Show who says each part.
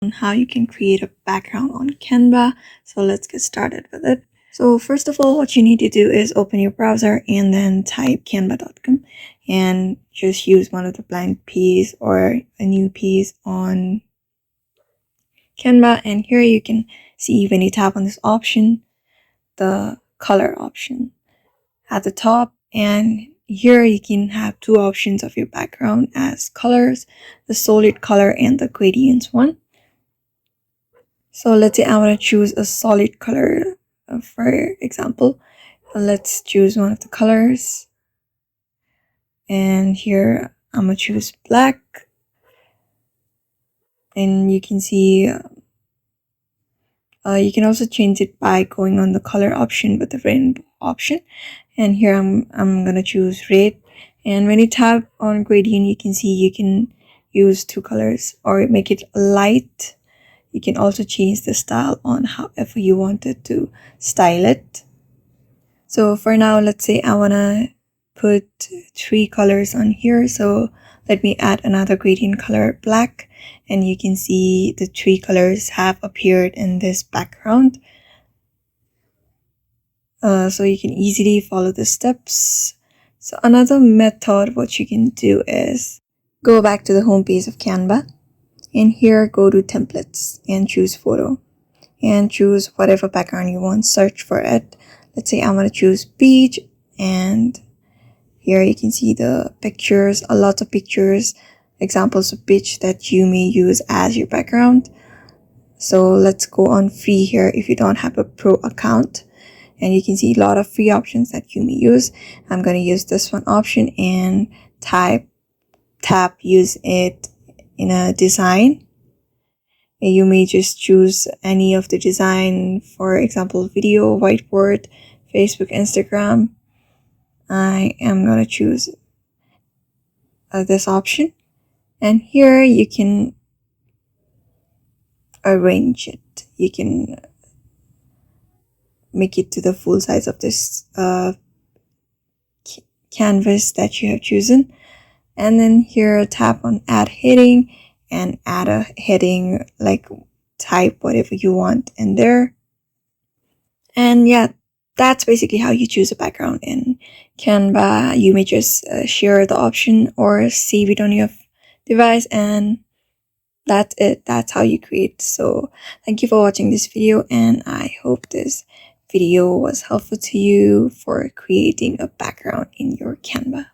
Speaker 1: on how you can create a background on Canva. So let's get started with it. So first of all, what you need to do is open your browser and then type canva.com and just use one of the blank piece or a new piece on Canva. And here you can see when you tap on this option, the color option at the top, and here you can have two options of your background as colors, the solid color and the gradients one. So let's say I want to choose a solid color. For example, let's choose one of the colors, and here I'm gonna choose black, and you can see you can also change it by going on the color option with the rainbow option, and here I'm gonna choose red. And when you tap on gradient, you can see you can use two colors or make it light. You can also change the style on however you wanted to style it. So for now, let's say I want to put three colors on here. So let me add another gradient color, black, and you can see the three colors have appeared in this background. So you can easily follow the steps. So another method, what you can do is go back to the home page of Canva. And here, go to templates and choose photo and choose whatever background you want. Search for it. Let's say I want to choose beach, and here you can see the pictures, a lot of pictures, examples of beach that you may use as your background. So let's go on free here if you don't have a pro account, and you can see a lot of free options that you may use. I'm going to use this one option and tap use it in a design. You may just choose any of the design, for example, video, whiteboard, Facebook, Instagram. I am going to choose this option, and here you can arrange it. You can make it to the full size of this canvas that you have chosen. And then here, tap on add heading and add a heading, like type whatever you want in there. And yeah, that's basically how you choose a background in Canva. You may just share the option or save it on your device, and that's it. That's how you create. So thank you for watching this video, and I hope this video was helpful to you for creating a background in your Canva.